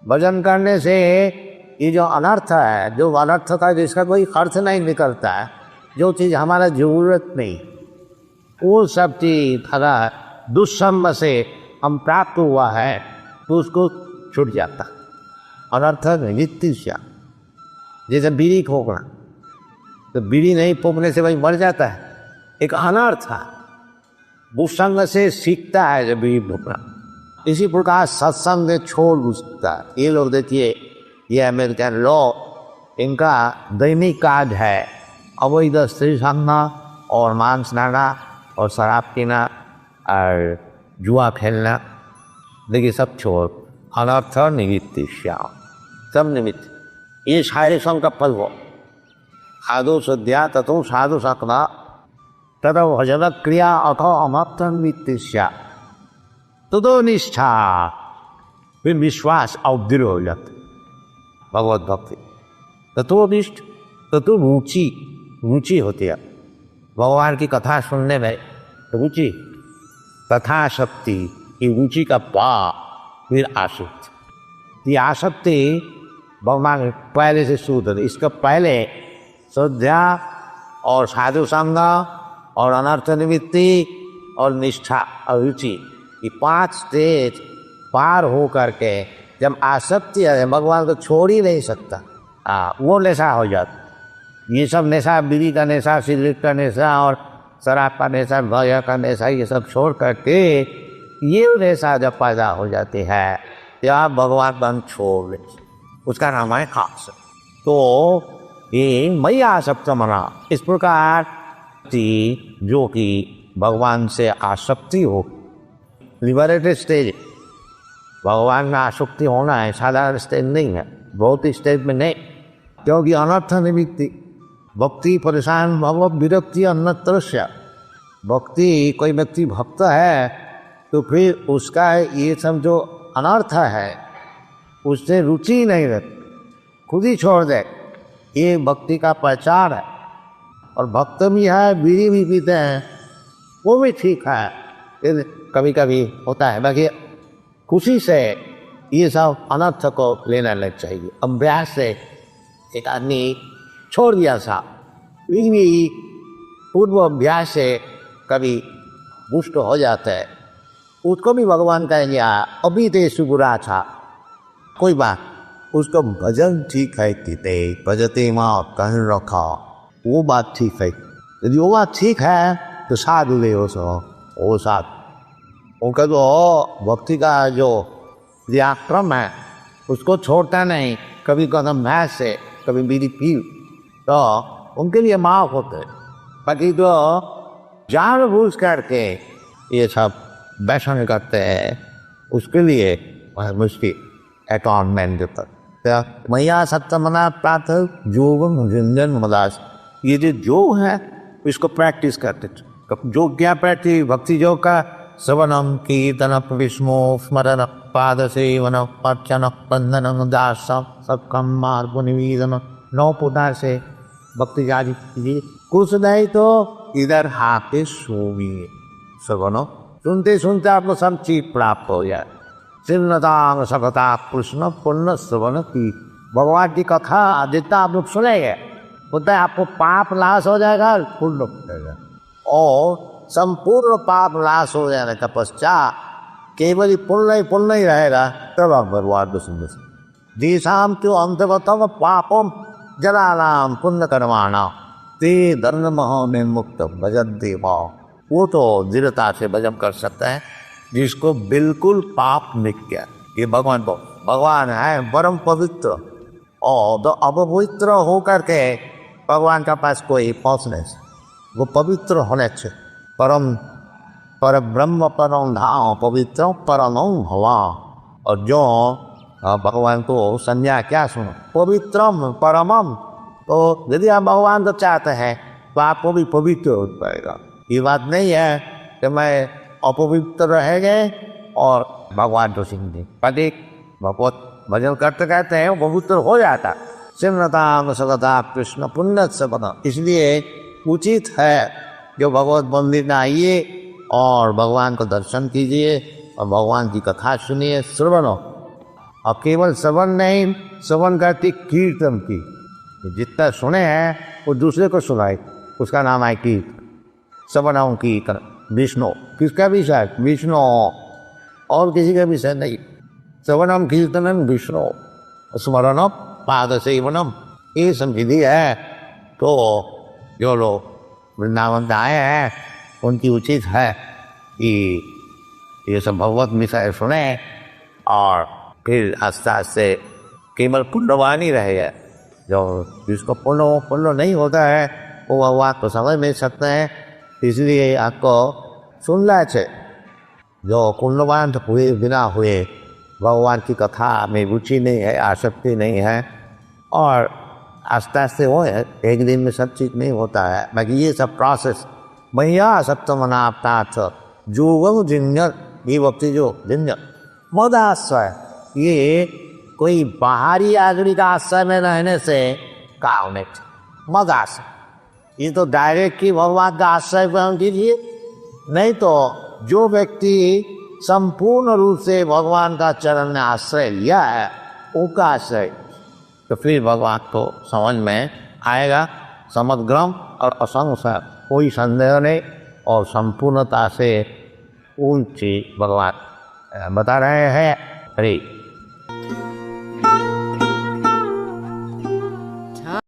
भजन करने से ये जो अनर्थ है, जो अनर्थ का जिसका कोई अर्थ नहीं निकलता है, जो चीज़ हमारा ज़रूरत नहीं, वो सब चीज़ अगर दुष्संग से हम प्राप्त हुआ है तो उसको छूट जाता। अनर्थ नित्य, जैसे बीड़ी फूकना, तो बीड़ी नहीं फूकने से भाई मर जाता है, एक अनर्थ है, दुष्संग से सीखता है जब बीड़ी फूकना। इसी प्रकार सत्संग में छोड़ सकता है। ये लोग देखिए, ये अमेरिकन लोग, इनका दैनिक काज है अवैध स्त्री संगना और मांस खाना और शराब पीना और जुआ खेलना। देखिए सब छोड़, अनर्थ निमित्त सब निमित्त, ये सारे संग का फल हो। साधु सद्या तथो साधु सकना तथा भजन क्रिया अथो अमर्थ निमित्त तो निष्ठा, फिर विश्वास और दृढ़ हो जाते भगवत भक्ति। तत्वनिष्ठ, तत्व रुचि, रुचि होती है भगवान की कथा सुनने में, रुचि तथा शक्ति, ये रुचि का पाप, फिर आसक्ति। ये आसक्ति भगवान पहले से शुद्ध, इसका पहले श्रद्धा और साधु संग और अनर्थ निवृत्ति और निष्ठा और रुचि, ये 5 स्टेज पार हो करके जब आसक्ति है, भगवान को छोड़ ही नहीं सकता, वो नशा हो जाता। ये सब नशा, बीड़ी का नशा, सिगरेट का नशा और शराब का नशा, भय का नशा, ये सब छोड़ करके ये नशा जब पैदा हो जाती है या भगवान बन छोड़ ले, उसका नाम है खास। तो ये मई आसक्त मना, इस प्रकार जो कि भगवान से आसक्ति हो, लिबरेटेड स्टेज, भगवान में आसक्ति होना है, साधारण स्टेज नहीं है, बहुत स्टेज में नहीं, क्योंकि अनर्थ निमित्ति भक्ति परेशान भव विरक्ति अन्यत्र। भक्ति, कोई व्यक्ति भक्त है तो फिर उसका ये सब जो अनर्थ है उससे रुचि नहीं रहती, खुद ही छोड़ दे, ये भक्ति का पहचान है। और भक्त भी है, बीड़ी भी पीते हैं, वो भी ठीक है, कभी कभी होता है, बाकी खुशी से ये सब अनर्थ को लेना नहीं चाहिए। अभ्यास से एक आदमी छोड़ दिया था, भी पूर्व अभ्यास से कभी दुष्ट हो जाता है, उसको भी भगवान कहेंगे अभी तो सुबुरा था, कोई बात, उसको भजन ठीक है कि भजते माँ कहीं रखा, वो बात ठीक है। यदि वो बात ठीक है तो साधु ले वो साधु, उनका जो भक्ति का जो व्याक्रम है उसको छोड़ता नहीं, कभी कदम भैंस से, कभी बीड़ी पी, तो उनके लिए माफ होते। बाकी तो जानबूझ करके ये सब वैसन करते हैं, उसके लिए मुश्किल अटॉनमेंट देता। तो मैया सत्तमना प्रातः जोगम झुंझन मदास, ये जो योग है इसको प्रैक्टिस करते, योग क्या प्रैक्टिस, भक्ति योग का श्रवणम कीर्तन विष्णु स्मरण पाद सेवन अर्चन बंधन दास सबकम मार्ग निवेदन 9 पुटार से भक्ति जारी कीजिए। कुछ नहीं तो इधर हाथे सोविए, श्रवण सुनते सुनते आपको सब चीज प्राप्त हो जाए। सिन्नतांग सकता कृष्ण पुण्य श्रवण की, भगवान की कथा जितना आप लोग सुनेंगे उतना आपको पाप नाश हो जाएगा, पुण्य मिलेगा, और संपूर्ण पाप नाश हो जाने का पश्चात केवल पुण्य ही रहेगा, तब आप भगवान को सुन सकते। देशाम तो अंतगतम पापम जनानाम पुण्य कर्माणा ते धर्म निर्मुक्त भजन देवा, वो तो दृढ़ता से भजन कर सकता है जिसको बिल्कुल पाप नित्य। ये भगवान है परम पवित्र, और तो अपवित्र होकर के भगवान का पास कोई पहुँच नहीं, वो पवित्र होने से परम पर ब्रह्म परम धाम पवित्र परम हवा। और जो भगवान को संज्ञा क्या सुनो, पवित्रम परमम, तो यदि आप भगवान को चाहते हैं तो आपको भी पवित्र हो पाएगा। ये बात नहीं है कि मैं अपवित्र रहेंगे और भगवान को सिंह पति भगवत भजन करते कहते हैं वो पवित्र हो जाता। सिमरताम सगता कृष्ण पुण्य सपना, इसलिए उचित है जो भगवत मंदिर में आइए और भगवान को दर्शन कीजिए और भगवान की कथा सुनिए, श्रवण और केवल श्रवण नहीं, श्रवण करती कीर्तन की, जितना सुने हैं वो दूसरे को सुनाए, उसका नाम है कीर्तन। श्रवणम कीर्तन विष्णु, किसका विषय? विष्णु, और किसी का विषय नहीं। श्रवणम कीर्तनम विष्णु, स्मरणम पाद सेवनम, ये समझी है। तो जो लोग वृंदावन आए हैं उनकी उचित है कि ये सब भगवत विषय सुने और फिर आस्ते आस्ते केवल पुण्यवान ही रहे। जो जिसको पुण्य नहीं होता है वो भगवान को समझ नहीं सकते हैं, इसलिए आपको सुनना चाहिए। जो पुण्यवान हुए बिना हुए भगवान की कथा में रुचि नहीं है, आसक्ति नहीं है, और आस्ते आस्ते वो है, एक दिन में सब चीज़ नहीं होता है। बाकी ये सब प्रोसेस भैया सप्तमनाप्तार्थ जो जिन्नत, ये वक्ति जो जिन्नत मदाश्रय, ये कोई बाहरी आदमी का आश्रय में रहने से काम नहीं, मदाश्रय। ये तो डायरेक्ट ही भगवान का आश्रय ग्रहण कीजिए। नहीं तो जो व्यक्ति संपूर्ण रूप से भगवान का चरण में आश्रय लिया है उनका आश्रय, तो फिर भगवान को समझ में आएगा समग्रम और असंशय, कोई संदेह नहीं, और संपूर्णता से ऊंची भगवान बता रहे हैं। हरे